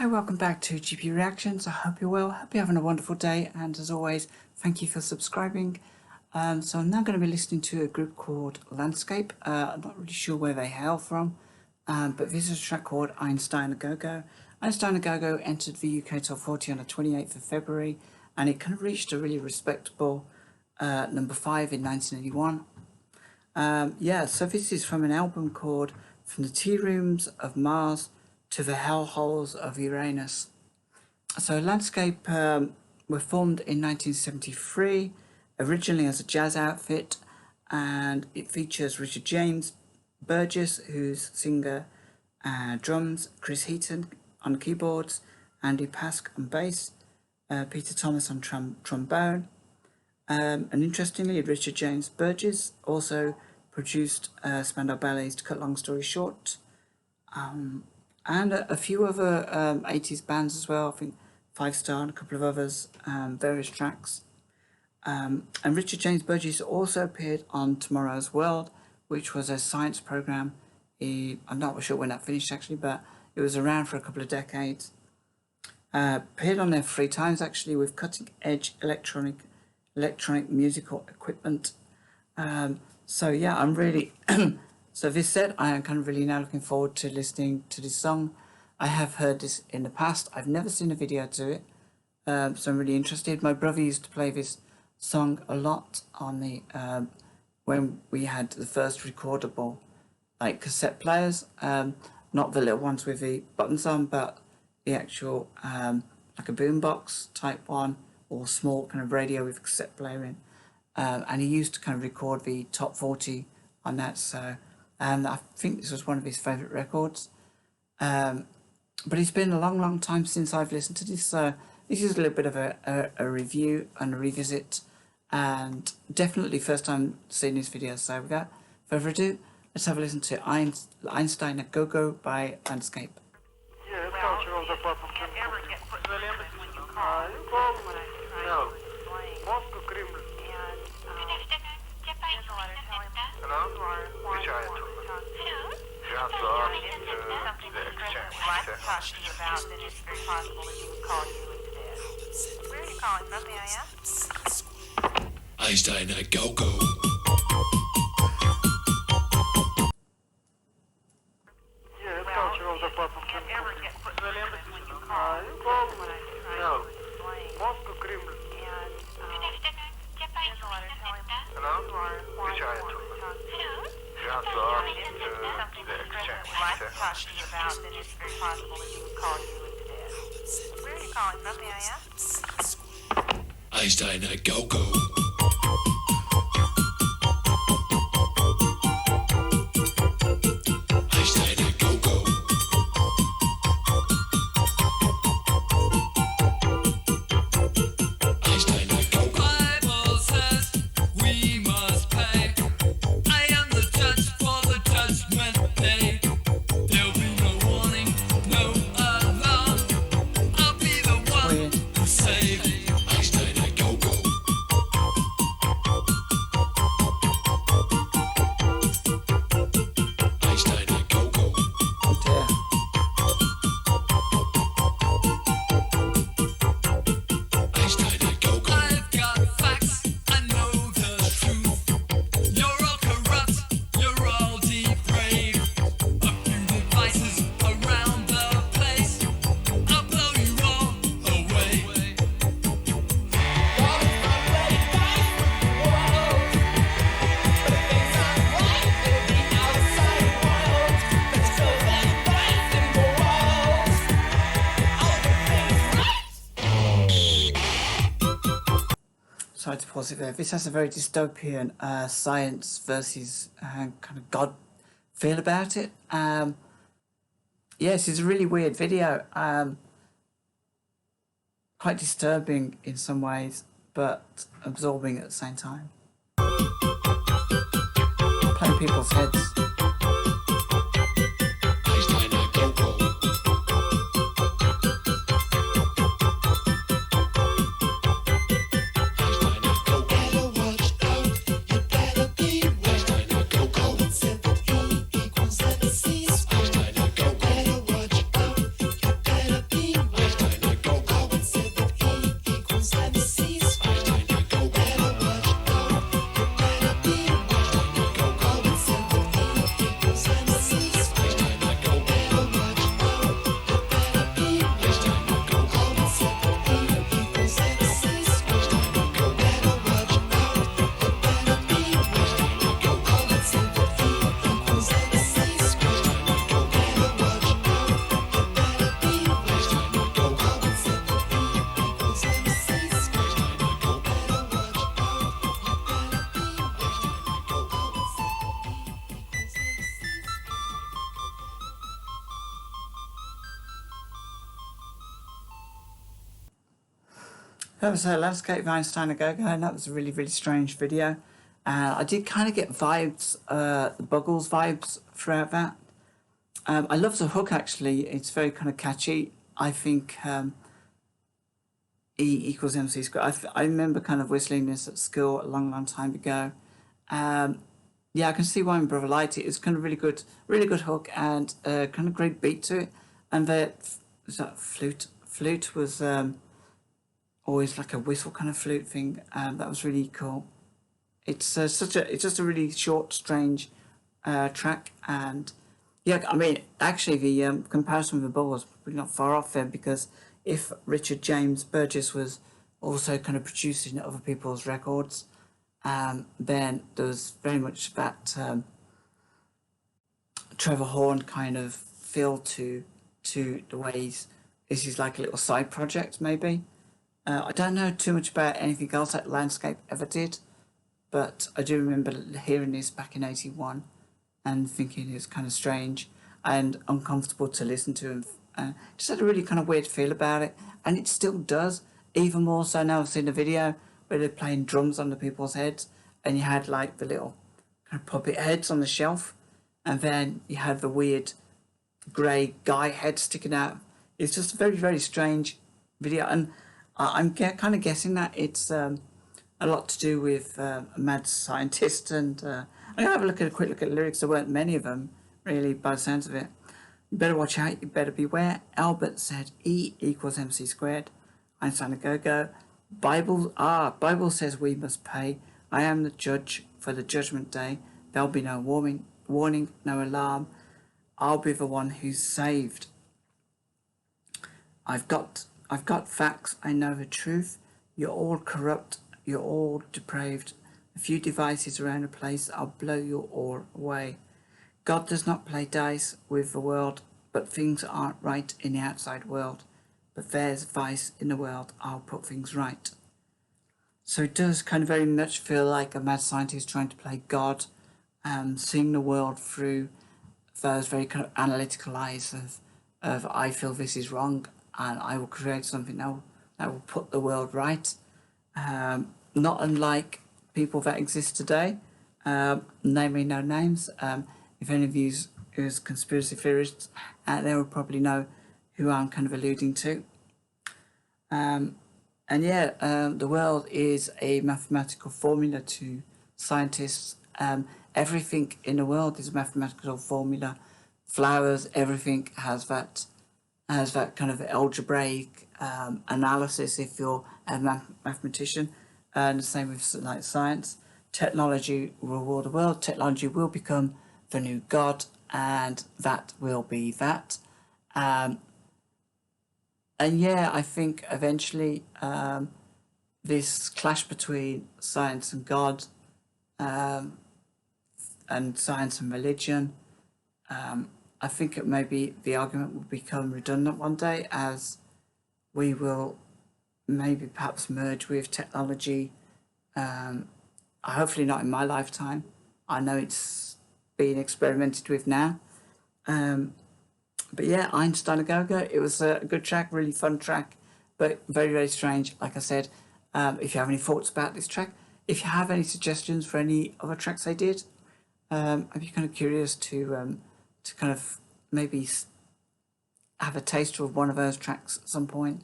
Hi, welcome back to GP Reactions. I hope you're well. Hope you're having a wonderful day. And as always, thank you for subscribing. So I'm now going to be listening to a group called Landscape. I'm not really sure where they hail from, but this is a track called Einstein A Go-Go. Einstein A Go-Go entered the UK Top 40 on the 28th of February, and it kind of reached a really respectable number 5 in 1981. So this is from an album called From the Tea Rooms of Mars to the Hellholes of Uranus. So Landscape were formed in 1973, originally as a jazz outfit, and it features Richard James Burgess, who's singer and drums, Chris Heaton on keyboards, Andy Pask on bass, Peter Thomas on trombone. And interestingly, Richard James Burgess also produced Spandau Ballet's To Cut Long Story Short, and a few other 80s bands as well. I think Five Star and a couple of others, various tracks. And Richard James Burgess also appeared on Tomorrow's World, which was a science program. I'm not sure when that finished actually, but it was around for a couple of decades. Appeared on there 3 times actually with cutting edge electronic musical equipment. So yeah, I'm really so this said, I am kind of really now looking forward to listening to this song. I have heard this in the past. I've never seen a video to it, so I'm really interested. My brother used to play this song a lot on the when we had the first recordable like cassette players, not the little ones with the buttons on, but the actual like a boombox type one, or small kind of radio with a cassette player in, and he used to kind of record the top 40 on that. So I think this was one of his favourite records. But it's been a long time since I've listened to this, so this is a little bit of a review and a revisit, and definitely first time seeing this video. So without further ado, let's have a listen to Einstein A Go-Go by Landscape. Yeah, it's cultural department. No. Moscow, Kremlin. Hello? Which are you? Hello? Something that President would like to talk to you about that it's very possible that he would call you instead. Where are you calling from, may I ask? Einstein A Go-Go. Yeah, it's cultural department. Can't ever get put in when you call. No. Moscow, Kremlin. Hello? Which are you? Something that President would like to talk to you about that it's very possible that he would call you instead. Where are you calling from, may I ask? Einstein A Go-Go. Sorry to pause it there. This has a very dystopian science versus kind of God feel about it. Yes, it's a really weird video. Quite disturbing in some ways, but absorbing at the same time. Playing people's heads. Einstein A Go-Go. Better watch out, you better be That was a Landscape of Einstein a Go-Go, and that was a really, really strange video. I did kind of get vibes, the Buggles vibes throughout that. I love the hook, actually. It's very kind of catchy. I think E equals MC squared. I remember kind of whistling this at school a long, long time ago. Yeah, I can see why my brother liked it. It's kind of really good hook and kind of great beat to it. And that flute was always like a whistle kind of flute thing. That was really cool. It's it's just a really short, strange track, and yeah, I mean, actually, the comparison with the Buggles was probably not far off there, because if Richard James Burgess was also kind of producing other people's records, then there was very much that Trevor Horn kind of feel to the ways. This is like a little side project, maybe. I don't know too much about anything else that Landscape ever did, but I do remember hearing this back in '81 and thinking it was kind of strange and uncomfortable to listen to, and just had a really kind of weird feel about it, and it still does, even more so now. I've seen a video where they're playing drums on the people's heads, and you had like the little kind of puppet heads on the shelf, and then you had the weird grey guy head sticking out. It's just a very, very strange video, and I'm kind of guessing that it's a lot to do with a mad scientist, and I'm going to have a quick look at the lyrics. There weren't many of them, really, by the sounds of it. You better watch out, you better beware. Albert said E equals MC squared. Einstein a Go-Go. Bible says we must pay. I am the judge for the judgment day. There'll be no warning, no alarm. I'll be the one who's saved. I've got facts, I know the truth. You're all corrupt, you're all depraved. A few devices around the place, I'll blow you all away. God does not play dice with the world, but things aren't right in the outside world. But there's vice in the world, I'll put things right. So it does kind of very much feel like a mad scientist trying to play God, seeing the world through those very kind of analytical eyes of I feel this is wrong, and I will create something that will put the world right. Not unlike people that exist today, naming no names. If any of you is conspiracy theorists, they will probably know who I'm kind of alluding to. And yeah, the world is a mathematical formula to scientists. Everything in the world is a mathematical formula. Flowers, everything has that kind of algebraic analysis if you're a mathematician, and the same with like science. Technology will rule the world. Technology will become the new God, and that will be that. And yeah, I think eventually this clash between science and God, and science and religion, I think it maybe the argument will become redundant one day, as we will maybe perhaps merge with technology. Hopefully not in my lifetime. I know it's being experimented with now. But yeah, Einstein a Go-Go, it was a good track, really fun track, but very, very strange. Like I said, if you have any thoughts about this track, if you have any suggestions for any other tracks I did, I'd be kind of curious to kind of maybe have a taster of one of those tracks at some point.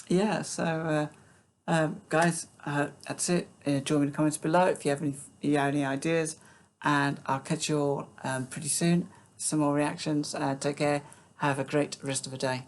Yeah, so guys, that's it. Join me in the comments below if you have any ideas, and I'll catch you all pretty soon with some more reactions. Take care. Have a great rest of the day.